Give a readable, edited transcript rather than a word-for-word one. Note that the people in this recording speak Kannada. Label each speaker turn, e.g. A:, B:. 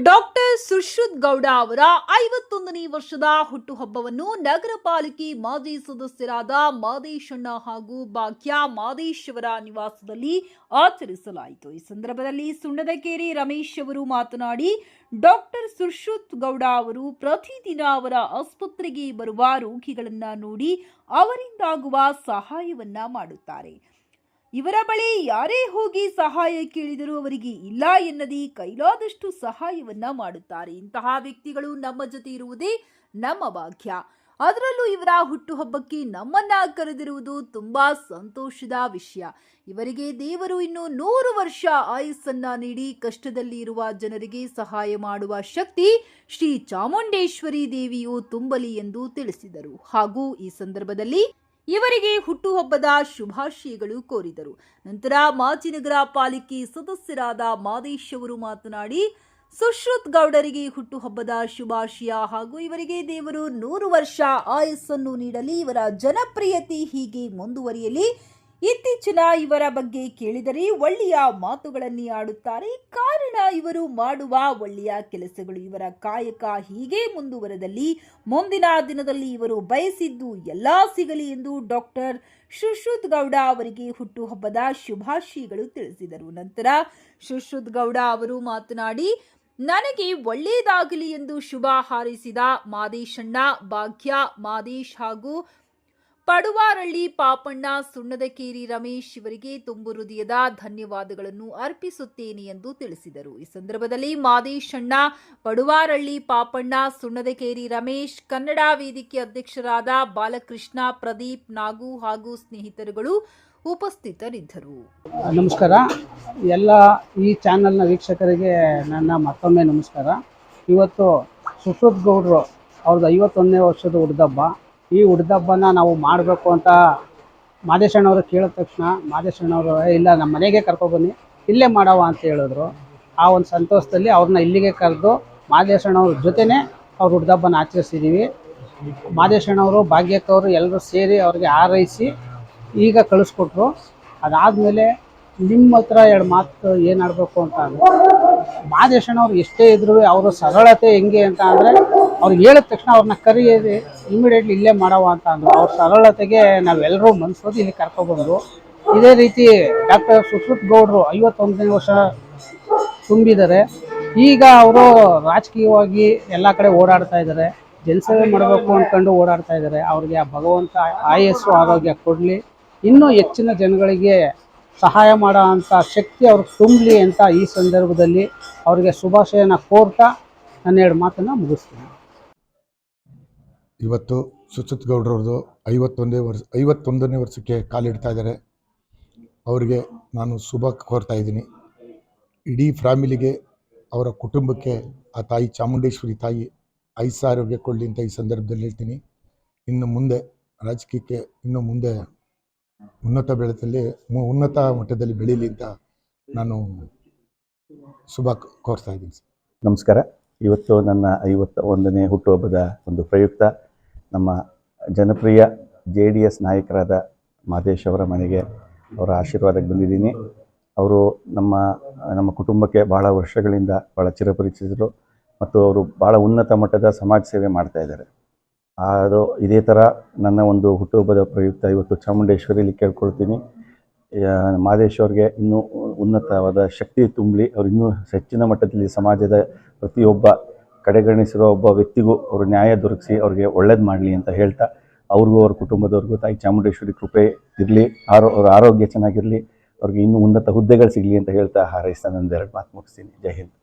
A: ಡಾಕ್ಟರ್ ಸುಶ್ರುತ್ ಗೌಡ ಅವರ 51ನೇ ವರ್ಷದ ಹುಟ್ಟುಹಬ್ಬವನ್ನು ನಗರ ಪಾಲಿಕೆ ಮಾಜಿ ಸದಸ್ಯರಾದ ಮಾದೇಶಣ್ಣ ಹಾಗೂ ಭಾಗ್ಯ ಮಾದೇಶ್ ಅವರ ನಿವಾಸದಲ್ಲಿ ಆಚರಿಸಲಾಯಿತು. ಈ ಸಂದರ್ಭದಲ್ಲಿ ಸುಣ್ಣದಕೇರಿ ರಮೇಶ್ ಅವರು ಮಾತನಾಡಿ, ಡಾಕ್ಟರ್ ಸುಶ್ರುತ್ ಗೌಡ ಅವರು ಪ್ರತಿದಿನ ಅವರ ಆಸ್ಪತ್ರೆಗೆ ಬರುವ ರೋಗಿಗಳನ್ನ ನೋಡಿ ಅವರಿಂದಾಗುವ ಸಹಾಯವನ್ನ ಮಾಡುತ್ತಾರೆ. ಇವರ ಬಳಿ ಯಾರೇ ಹೋಗಿ ಸಹಾಯ ಕೇಳಿದರೂ ಅವರಿಗೆ ಇಲ್ಲ ಎನ್ನದೇ ಕೈಲಾದಷ್ಟು ಸಹಾಯವನ್ನ ಮಾಡುತ್ತಾರೆ. ಇಂತಹ ವ್ಯಕ್ತಿಗಳು ನಮ್ಮ ಜೊತೆ ಇರುವುದೇ ನಮ್ಮ ಭಾಗ್ಯ. ಅದರಲ್ಲೂ ಇವರ ಹುಟ್ಟುಹಬ್ಬಕ್ಕೆ ನಮ್ಮನ್ನ ಕರೆದಿರುವುದು ತುಂಬಾ ಸಂತೋಷದ ವಿಷಯ. ಇವರಿಗೆ ದೇವರು ಇನ್ನು 100 ವರ್ಷ ಆಯುಸ್ಸನ್ನ ನೀಡಿ ಕಷ್ಟದಲ್ಲಿ ಇರುವ ಜನರಿಗೆ ಸಹಾಯ ಮಾಡುವ ಶಕ್ತಿ ಶ್ರೀ ಚಾಮುಂಡೇಶ್ವರಿ ದೇವಿಯು ತುಂಬಲಿ ಎಂದು ತಿಳಿಸಿದರು. ಹಾಗೂ ಈ ಸಂದರ್ಭದಲ್ಲಿ ಇವರಿಗೆ ಹುಟ್ಟುಹಬ್ಬದ ಶುಭಾಶಯಗಳು ಕೋರಿದರು. ನಂತರ ಮಾಜಿ ನಗರ ಪಾಲಿಕೆ ಸದಸ್ಯರಾದ ಮಾದೇಶ್ ಅವರು ಮಾತನಾಡಿ, ಸುಶ್ರುತ್ ಗೌಡರಿಗೆ ಹುಟ್ಟುಹಬ್ಬದ ಶುಭಾಶಯ ಹಾಗೂ ಇವರಿಗೆ ದೇವರು 100 ವರ್ಷ ಆಯಸ್ಸನ್ನು ನೀಡಲಿ, ಇವರ ಜನಪ್ರಿಯತೆ ಹೀಗೆ ಮುಂದುವರಿಯಲಿ. ಇತ್ತೀಚಿನ ಇವರ ಬಗ್ಗೆ ಕೇಳಿದರೆ ಒಳ್ಳೆಯ ಮಾತುಗಳನ್ನೇ ಆಡುತ್ತಾರೆ. ಕಾರಣ ಇವರು ಮಾಡುವ ಒಳ್ಳೆಯ ಕೆಲಸಗಳು. ಇವರ ಕಾಯಕ ಹೀಗೆ ಮುಂದುವರೆದಲ್ಲಿ ಮುಂದಿನ ದಿನದಲ್ಲಿ ಇವರು ಬಯಸಿದ್ದು ಎಲ್ಲ ಸಿಗಲಿ ಎಂದು ಡಾಕ್ಟರ್ ಸುಶ್ರುತ್ ಗೌಡ ಅವರಿಗೆ ಹುಟ್ಟುಹಬ್ಬದ ಶುಭಾಶಯಗಳು ತಿಳಿಸಿದರು. ನಂತರ ಸುಶ್ರುತ್ ಗೌಡ ಅವರು ಮಾತನಾಡಿ, ನನಗೆ ಒಳ್ಳೆಯದಾಗಲಿ ಎಂದು ಶುಭ ಹಾರೈಸಿದ ಮಾದೇಶಣ್ಣ, ಭಾಗ್ಯ ಮಾದೇಶ್ ಹಾಗೂ ಪಡುವಾರಳ್ಳಿ ಪಾಪಣ್ಣ, ಸುಣ್ಣದಕೇರಿ ರಮೇಶ್ ಇವರಿಗೆ ತುಂಬು ಹೃದಯದ ಧನ್ಯವಾದಗಳನ್ನು ಅರ್ಪಿಸುತ್ತೇನೆ ಎಂದು ತಿಳಿಸಿದರು. ಈ ಸಂದರ್ಭದಲ್ಲಿ ಮಾದೇಶಣ್ಣ, ಪಡುವಾರಳ್ಳಿ ಪಾಪಣ್ಣ, ಸುಣ್ಣದಕೇರಿ ರಮೇಶ್, ಕನ್ನಡ ವೇದಿಕೆ ಅಧ್ಯಕ್ಷರಾದ ಬಾಲಕೃಷ್ಣ, ಪ್ರದೀಪ್, ನಾಗು ಹಾಗೂ ಸ್ನೇಹಿತರುಗಳು ಉಪಸ್ಥಿತರಿದ್ದರು.
B: ನಮಸ್ಕಾರ. ಎಲ್ಲ ಈ ಚಾನಲ್ನ ವೀಕ್ಷಕರಿಗೆ ನನ್ನ ಮತ್ತೊಮ್ಮೆ ನಮಸ್ಕಾರ. ಇವತ್ತು ಸುಶ್ರುತ್ ಗೌಡರು ಅವ್ರದ್ದು 51ನೇ ವರ್ಷದ ಹುಟ್ಟಿದಬ್ಬ. ಈ ಹುಟ್ಟಿದಬ್ಬನ ನಾವು ಮಾಡಬೇಕು ಅಂತ ಮಾದೇಶಣ್ಣವರು ಕೇಳಿದ ತಕ್ಷಣ ಮಾದೇಶಣ್ಣವರು ಇಲ್ಲ ನಮ್ಮ ಮನೆಗೆ ಕರ್ಕೊಬನ್ನಿ, ಇಲ್ಲೇ ಮಾಡವ ಅಂತ ಹೇಳಿದ್ರು. ಆ ಒಂದು ಸಂತೋಷದಲ್ಲಿ ಅವ್ರನ್ನ ಇಲ್ಲಿಗೆ ಕರೆದು ಮಾದೇಶಣ್ಣವ್ರ ಜೊತೆನೇ ಅವ್ರ ಹುಟ್ಟಿದಬ್ಬನ ಆಚರಿಸಿದ್ದೀವಿ. ಮಾದೇಶಣ್ಣವರು, ಭಾಗ್ಯಕ್ಕವರು ಎಲ್ಲರೂ ಸೇರಿ ಅವ್ರಿಗೆ ಹಾರೈಸಿ ಈಗ ಕಳಿಸ್ಕೊಟ್ರು. ಅದಾದಮೇಲೆ ನಿಮ್ಮ ಹತ್ರ 2 ಮಾತು ಏನು ಆಡಬೇಕು ಅಂತ ಅಂದರೆ, ಮಾದೇಶಣ್ಣವ್ರು ಎಷ್ಟೇ ಇದ್ರೂ ಅವರ ಸರಳತೆ ಹೆಂಗೆ ಅಂತ ಅಂದರೆ, ಅವ್ರಿಗೆ ಹೇಳಿದ ತಕ್ಷಣ ಅವ್ರನ್ನ ಕರೆಯಿರಿ, ಇಮಿಡಿಯೇಟ್ಲಿ ಇಲ್ಲೇ ಮಾಡವ ಅಂತ ಅಂದರು. ಅವ್ರ ಸರಳತೆಗೆ ನಾವೆಲ್ಲರೂ ಮನಸ್ಸೋದು ಇಲ್ಲಿ ಕರ್ಕೊಬಂದು. ಇದೇ ರೀತಿ ಡಾಕ್ಟರ್ ಸುಶ್ರುತ್ ಗೌಡರು 51ನೇ ವರ್ಷ ತುಂಬಿದ್ದಾರೆ. ಈಗ ಅವರು ರಾಜಕೀಯವಾಗಿ ಎಲ್ಲ ಕಡೆ ಓಡಾಡ್ತಾ ಇದ್ದಾರೆ, ಜನಸೇವೆ ಮಾಡಬೇಕು ಅಂದ್ಕೊಂಡು ಓಡಾಡ್ತಾ ಇದ್ದಾರೆ. ಅವ್ರಿಗೆ ಆ ಭಗವಂತ ಆಯಸ್ಸು ಆರೋಗ್ಯ ಕೊಡಲಿ, ಇನ್ನೂ ಹೆಚ್ಚಿನ ಜನಗಳಿಗೆ ಸಹಾಯ ಮಾಡೋ ಅಂಥ ಶಕ್ತಿ ಅವ್ರಿಗೆ ತುಂಬಲಿ ಅಂತ ಈ ಸಂದರ್ಭದಲ್ಲಿ ಅವರಿಗೆ ಶುಭಾಶಯನ ಕೋರ್ತಾ ನನ್ನ 2 ಮಾತನ್ನು ಮುಗಿಸ್ತೀನಿ.
C: ಇವತ್ತು ಸುಶ್ರುತ್ ಗೌಡ್ರವ್ರದ್ದು 51ನೇ ವರ್ಷಕ್ಕೆ ಕಾಲಿಡ್ತಾ ಇದ್ದಾರೆ. ಅವರಿಗೆ ನಾನು ಶುಭ ಕೋರ್ತಾ ಇದ್ದೀನಿ. ಇಡೀ ಫ್ಯಾಮಿಲಿಗೆ, ಅವರ ಕುಟುಂಬಕ್ಕೆ ಆ ತಾಯಿ ಚಾಮುಂಡೇಶ್ವರಿ ತಾಯಿ ಆಯುಸ್ಸಾರೋಗ್ಯ ಕೊಡಲಿ ಅಂತ ಈ ಸಂದರ್ಭದಲ್ಲಿ ಹೇಳ್ತೀನಿ. ಇನ್ನು ಮುಂದೆ ರಾಜಕೀಯಕ್ಕೆ ಇನ್ನು ಮುಂದೆ ಉನ್ನತ ಮಟ್ಟದಲ್ಲಿ ಬೆಳೀಲಿ ಅಂತ ನಾನು ಶುಭ ಕೋರ್ತಾ ಇದ್ದೀನಿ.
D: ನಮಸ್ಕಾರ. ಇವತ್ತು ನನ್ನ 51ನೇ ಹುಟ್ಟುಹಬ್ಬದ ಒಂದು ಪ್ರಯುಕ್ತ ನಮ್ಮ ಜನಪ್ರಿಯ JDS ನಾಯಕರಾದ ಮಾದೇಶ್ ಅವರ ಮನೆಗೆ ಅವರ ಆಶೀರ್ವಾದಕ್ಕೆ ಬಂದಿದ್ದೀನಿ. ಅವರು ನಮ್ಮ ಕುಟುಂಬಕ್ಕೆ ಭಾಳ ವರ್ಷಗಳಿಂದ ಭಾಳ ಚಿರಪರಿಚಿತರು ಮತ್ತು ಅವರು ಭಾಳ ಉನ್ನತ ಮಟ್ಟದ ಸಮಾಜ ಸೇವೆ ಮಾಡ್ತಾಯಿದ್ದಾರೆ. ಅದು ಇದೇ ಥರ ನನ್ನ ಒಂದು ಹುಟ್ಟುಹಬ್ಬದ ಪ್ರಯುಕ್ತ ಇವತ್ತು ಚಾಮುಂಡೇಶ್ವರಿಯಲ್ಲಿ ಕೇಳ್ಕೊಳ್ತೀನಿ, ಮಾದೇಶ್ ಅವ್ರಿಗೆ ಇನ್ನೂ ಉನ್ನತವಾದ ಶಕ್ತಿ ತುಂಬಲಿ, ಅವ್ರು ಇನ್ನೂ ಹೆಚ್ಚಿನ ಮಟ್ಟದಲ್ಲಿ ಸಮಾಜದ ಪ್ರತಿಯೊಬ್ಬ ಕಡೆಗಣಿಸಿರೋ ಒಬ್ಬ ವ್ಯಕ್ತಿಗೂ ಅವರು ನ್ಯಾಯ ದೊರಕಿಸಿ ಅವ್ರಿಗೆ ಒಳ್ಳೇದು ಮಾಡಲಿ ಅಂತ ಹೇಳ್ತಾ, ಅವ್ರಿಗೂ ಅವ್ರ ಕುಟುಂಬದವ್ರಿಗೂ ತಾಯಿ ಚಾಮುಂಡೇಶ್ವರಿ ಕೃಪೆ ಇರಲಿ, ಅವ್ರ ಆರೋಗ್ಯ ಚೆನ್ನಾಗಿರಲಿ, ಅವ್ರಿಗೆ ಇನ್ನೂ ಉನ್ನತ ಹುದ್ದೆಗಳು ಸಿಗಲಿ ಅಂತ ಹೇಳ್ತಾ ಹಾರೈಸ್ತಾ ನನ್ನ 2 ಮಾತು ಮುಗಿಸ್ತೀನಿ. ಜೈ ಹಿಂದ್.